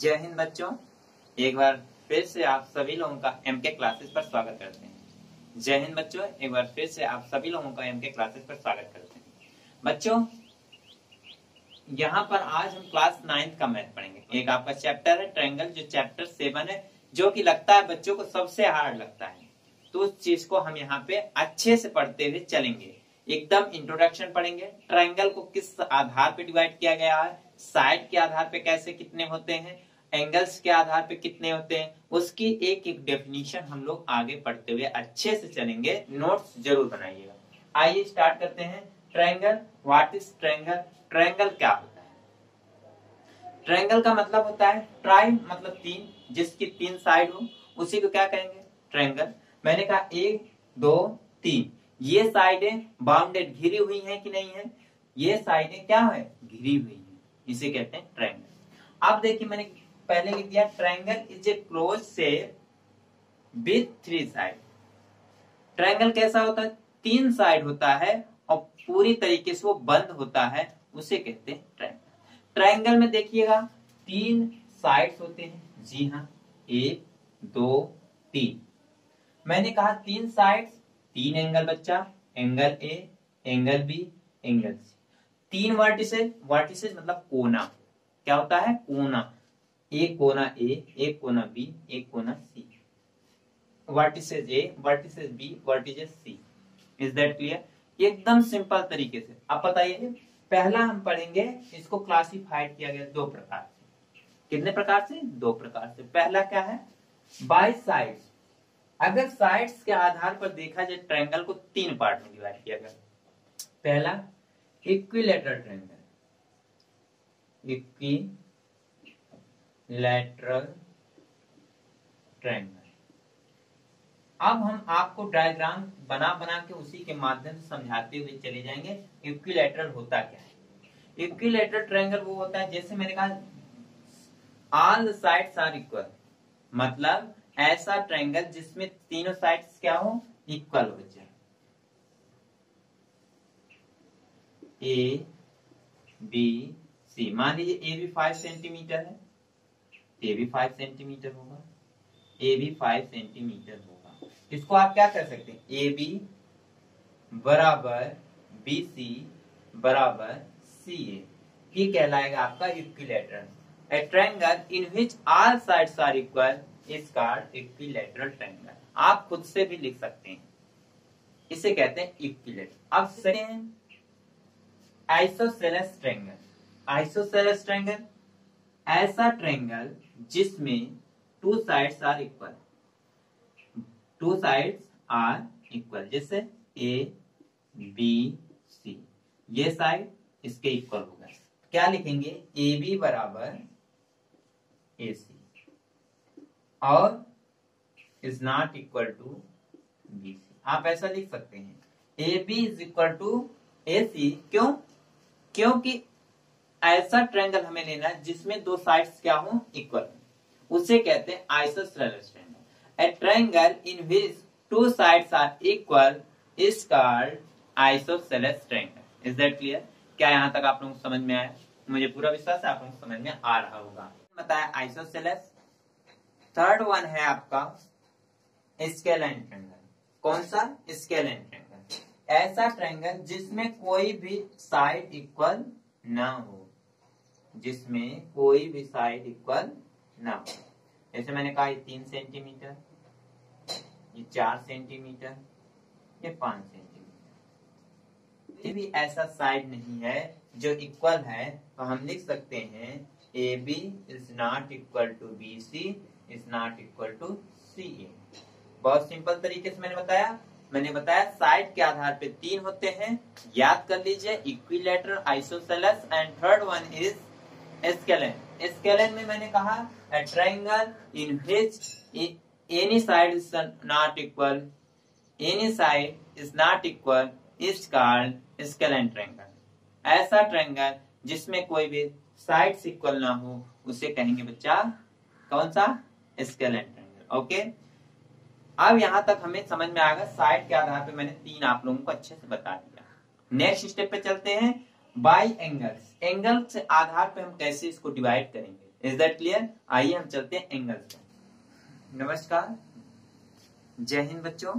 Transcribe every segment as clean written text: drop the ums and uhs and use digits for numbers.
जय हिंद बच्चों, एक बार फिर से आप सभी लोगों का एमके क्लासेस पर स्वागत करते हैं। जय हिंद बच्चों, एक बार फिर से आप सभी लोगों का एमके क्लासेस पर स्वागत करते हैं। बच्चों, यहाँ पर आज हम क्लास 9th का मैथ पढ़ेंगे। एक आपका चैप्टर है ट्रायंगल, जो चैप्टर 7 है, जो कि लगता है बच्चों को सबसे हार्ड लगता है। तो उस चीज को हम यहाँ पे अच्छे से पढ़ते हुए चलेंगे। एकदम इंट्रोडक्शन पढ़ेंगे, ट्रायंगल को किस आधार पे डिवाइड किया गया है, साइड के आधार पे कैसे कितने होते हैं, एंगल्स के आधार पे कितने होते हैं, उसकी एक एक डेफिनेशन हम लोग आगे पढ़ते हुए अच्छे से चलेंगे। नोट्स जरूर बनाइएगा। आइए स्टार्ट करते हैं। Triangle, what is triangle? Triangle क्या होता है? ट्रायंगल का मतलब होता है ट्राई मतलब तीन, जिसकी तीन साइड हो, उसी को क्या कहेंगे? ट्रायंगल। मैंने कहा 1 2 3, ये साइडें बाउंडेड घिरी हुई हैं कि नहीं है? ये साइडें क्या है? घिरी हुई हैं, इसे कहते हैं ट्रायंगल। अब देखिए, मैंने पहले लिख दिया triangle is a close shape with 3 side. Triangle कैसा होता है? 3 साइड होता है और पूरी तरीके से वो बंद होता है, उसे कहते हैं ट्रायंगल। ट्रायंगल में देखिएगा 3 साइड्स होते हैं। जी हाँ, 1 2 3। मैंने कहा 3 साइड्स, 3 एंगल बच्चा, angle A, angle B, angle C. 3 vertices, vertices मतलब कोना। क्या होता है? कोना। एक कोना ए, एक कोना बी, एक कोना C. Vertices A, vertices B, vertices C. Is that clear? एकदम सिंपल तरीके से। अब बताइए, पहला हम पढ़ेंगे, इसको क्लासिफाइड किया गया 2 प्रकार से। कितने प्रकार से? 2 प्रकार से। पहला क्या है? Bye sides. अगर साइड्स के आधार पर देखा जाए, ट्रायंगल को 3 पार्ट में डिवाइड किया गया। पहला इक्विलैटरल ट्रायंगल, इक्विलैटरल ट्रायंगल। अब हम आपको डायग्राम बना बना के उसी के माध्यम से समझाते हुए चले जाएंगे। इक्विलैटरल होता क्या है? इक्विलैटरल ट्रायंगल वो होता है, जैसे मैंने कहा ऑल साइड्स आर इक्वल, मतलब ऐसा ट्रायंगल जिसमें तीनों साइड्स क्या हो? इक्वल हो जाए। ए बी सी, मान लीजिए ए भी 5 सेंटीमीटर है, ए भी 5 सेंटीमीटर होगा, ए भी 5 सेंटीमीटर होगा। इसको आप क्या कर सकते हैं? ए बी बराबर बी सी बराबर सी ए, ये कहलाएगा आपका equilateral. A triangle in which all sides are equal is called equilateral triangle। आप खुद से भी लिख सकते हैं, इसे कहते हैं इक्विलैटरल। अब second isosceles triangle. Isosceles triangle ऐसा ट्रायंगल जिसमें 2 sides are equal. 2 sides are equal, जैसे ए बी सी, ये साइड इसके इक्वल होगा। क्या लिखेंगे? ए बी बराबर ए सी और is not equal to B C. आप ऐसा लिख सकते हैं, A B is equal to A C. क्यों? क्योंकि ऐसा ट्रायंगल हमें लेना है जिसमें 2 साइड्स क्या हो? इक्वल, उसे कहते हैं isosceles triangle. A triangle in which 2 sides are equal is called isosceles triangle. Is that clear? क्या यहाँ तक आप लोगों को समझ में आया? मुझे पूरा विश्वास है आप लोगों को समझ में आ रहा होगा। बताया आइसोसेलेस। थर्ड वन है आपका स्केलैन ट्रायंगल। कौन सा? स्केलैन ट्रायंगल। ऐसा ट्रायंगल जिसमें कोई भी साइड इक्वल ना हो, जिसमें कोई भी साइड इक्वल ना हो। जैसे मैंने कहा, ये 3 सेंटीमीटर, ये 4 सेंटीमीटर, ये 5 सेंटीमीटर। ये भी ऐसा साइड नहीं है जो इक्वल है, तो हम लिख सकते हैं A B is not equal to B C is not equal to C A. बहुत सिंपल तरीके से मैंने बताया साइड के आधार पे 3 होते हैं, याद कर लीजिए, equilateral, isosceles and third one is scalene. Scalene में मैंने कहा a triangle in which any side is not equal, any side is not equal is called scalene triangle। ऐसा ट्रायंगल जिसमें कोई भी साइड्स इक्वल ना हो, उसे कहेंगे बच्चा कौन सा? स्केलैन ट्रायंगल। ओके, अब यहां तक हमें समझ में आएगा। साइड के आधार पे मैंने 3 आप लोगों को अच्छे से बता दिया। नेक्स्ट स्टेप पे चलते हैं, बाय एंगल्स। एंगल के आधार पे हम कैसे इसको डिवाइड करेंगे? Is that clear? आइए हम चलते हैं एंगल्स पे। नमस्कार, जय हिंद बच्चों।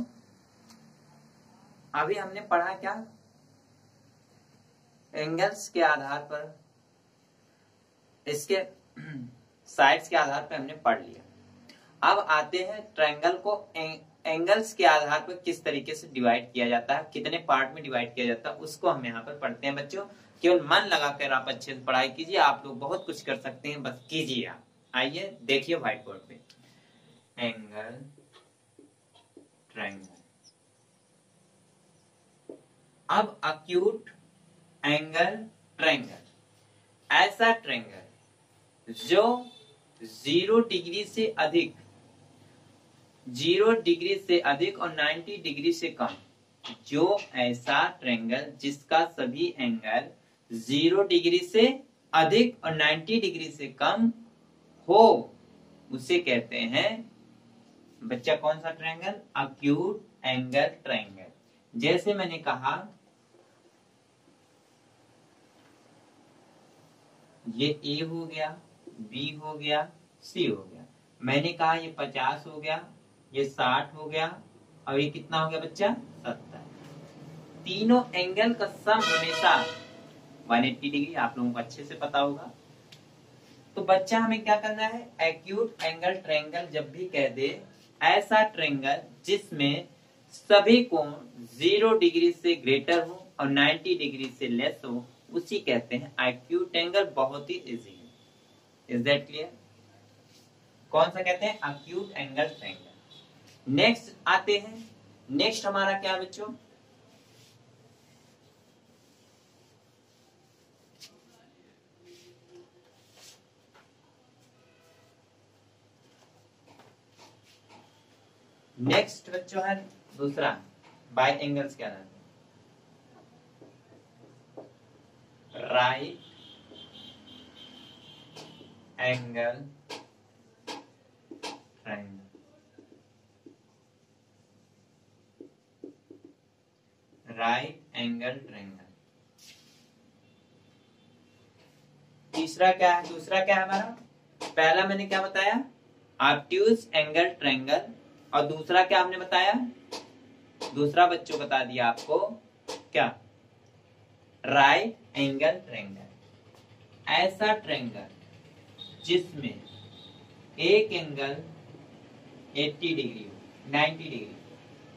अभी हमने पढ़ा क्या? एंगल्स के आधार पर, इसके साइड्स के आधार पर हमने पढ़ लिया। अब आते हैं ट्रायंगल को एंगल्स के आधार पर किस तरीके से डिवाइड किया जाता है, कितने पार्ट में डिवाइड किया जाता है, उसको हम यहाँ पर पढ़ते हैं बच्चों। केवल मन लगाकर आप अच्छे से पढ़ाई कीजिए, आप लोग बहुत कुछ कर सकते हैं, बस कीजिए आप। आइए देखिए व्हाइट बोर्ड पे, एंगल, ट्रायंगल। अब अक्यूट एंगल ट्रायंगल, ऐसा ट्रायंगल जो 0 डिग्री से अधिक, 0 डिग्री से अधिक और 90 डिग्री से कम, जो ऐसा ट्रायंगल जिसका सभी एंगल 0 डिग्री से अधिक और 90 डिग्री से कम हो, उसे कहते हैं बच्चा कौन सा ट्रायंगल? Acute angle triangle. जैसे मैंने कहा ये ए हो गया, बी हो गया, सी हो गया। मैंने कहा ये 50 हो गया, ये 60 हो गया, और ये कितना हो गया बच्चा? 70। तीनों एंगल का सम हमेशा 180 डिग्री, आप लोगों को अच्छे से पता होगा। तो बच्चा हमें क्या करना है? एक्यूट एंगल ट्रायंगल जब भी कह दे, ऐसा ट्रायंगल जिसमें सभी कोण 0 डिग्री से ग्रेटर हो और 90 डिग्री से लेस हो, उसी कहते हैं एक्यूट एंगल। बहुत ही इजी है। Is that clear? कौन सा कहते हैं? Acute angle triangle. नेक्स्ट आते हैं, नेक्स्ट हमारा क्या बच्चों? नेक्स्ट बच्चों है दूसरा, बाय एंगल्स क्या नाम है? Right angle triangle. Right angle triangle. तीसरा क्या है? दूसरा क्या है हमारा? पहला मैंने क्या बताया? Obtuse angle triangle. और दूसरा क्या हमने बताया? दूसरा बच्चों बता दिया आपको क्या? Right angle triangle. ऐसा ट्रायंगल जिसमें एक एंगल 80 डिग्री हो, 90 डिग्री।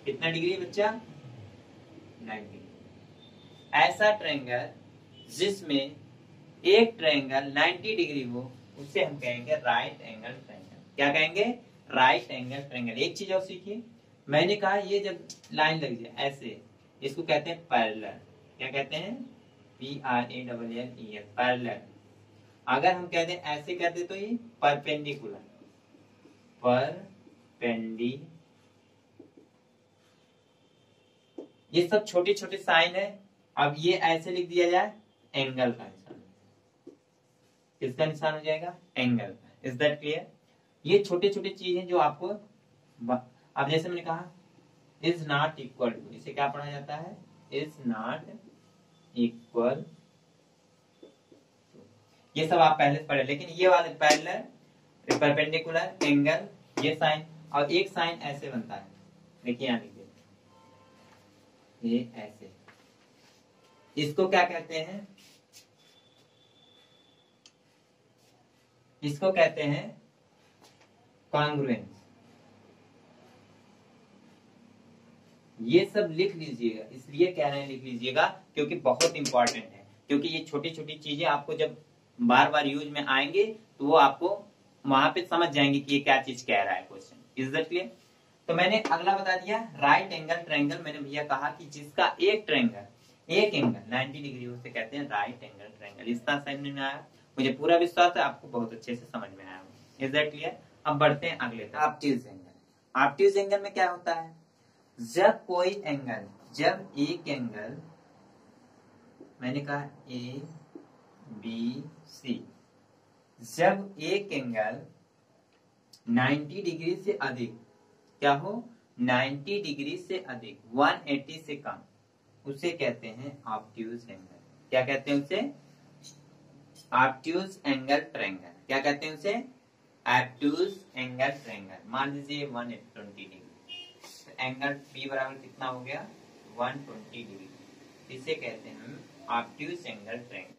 कितना डिग्री बच्चा? 90। ऐसा ट्रायंगल जिसमें एक ट्रायंगल 90 डिग्री हो, उसे हम कहेंगे राइट एंगल ट्रायंगल। क्या कहेंगे? Right angle triangle. एक चीज और सीखिए, मैंने कहा ये जब लाइन लग जाए ऐसे, इसको कहते हैं पैरेलल। क्या कहते हैं? PRALLEL, parallel. अगर हम कहते हैं ऐसे कहते तो ये परपेंडिकुलर। परपेंडी, ये सब छोटे छोटे साइन है। अब ये ऐसे लिख दिया जाए, एंगल का निशान। किसका निशान हो जाएगा? एंगल। Is that clear? ये छोटे छोटे चीजें जो आपको, अब जैसे मैंने कहा इज नॉट इक्वल टू, इसे क्या पढ़ा जाता है? Is not equal. ये सब आप पहले से पढ़े, लेकिन ये वाले पैरेलल, परपेंडिकुलर, एंगल, ये साइन, और एक साइन ऐसे बनता है। देखिए यहां लिखिए, ये ऐसे, इसको क्या कहते हैं? इसको कहते हैं कॉन्ग्रुएंस। ये सब लिख लीजिएगा, इसलिए कह रहे हैं लिख लीजिएगा क्योंकि बहुत इंपॉर्टेंट है। क्योंकि ये छोटी छोटी चीजें आपको जब बार बार यूज में आएंगे तो वो आपको वहां पे समझ जाएंगे कि ये क्या चीज कह रहा है क्वेश्चन। Is that clear? तो मैंने अगला बता दिया, राइट एंगल ट्रायंगल। मैंने भैया कहा कि जिसका एक ट्रायंगल, एक एंगल 90 डिग्री हो, उसे कहते हैं राइट एंगल ट्रायंगल। इतना समझ में आया? मुझे पूरा विश्वास है आपको बहुत अच्छे से समझ में आया। Is that clear? अब बढ़ते हैं अगले तक। Obtuse angle. ऑब्ट्यूज एंगल में क्या होता है? जब कोई एंगल, जब एक एंगल, मैंने कहा ए बी सी, जब एक एंगल 90 डिग्री से अधिक, क्या हो? 90 डिग्री से अधिक, 180 से कम, उसे कहते हैं ऑब्ट्यूज एंगल। क्या कहते हैं उसे? Obtuse angle triangle. क्या कहते हैं उसे? ऑब्टूज एंगल ट्रायंगल। मान लीजिए 120 डिग्री, तो एंगल बी बराबर कितना हो गया? 120 डिग्री। इसे कहते हैं हम ऑब्टूज एंगल ट्रायंगल।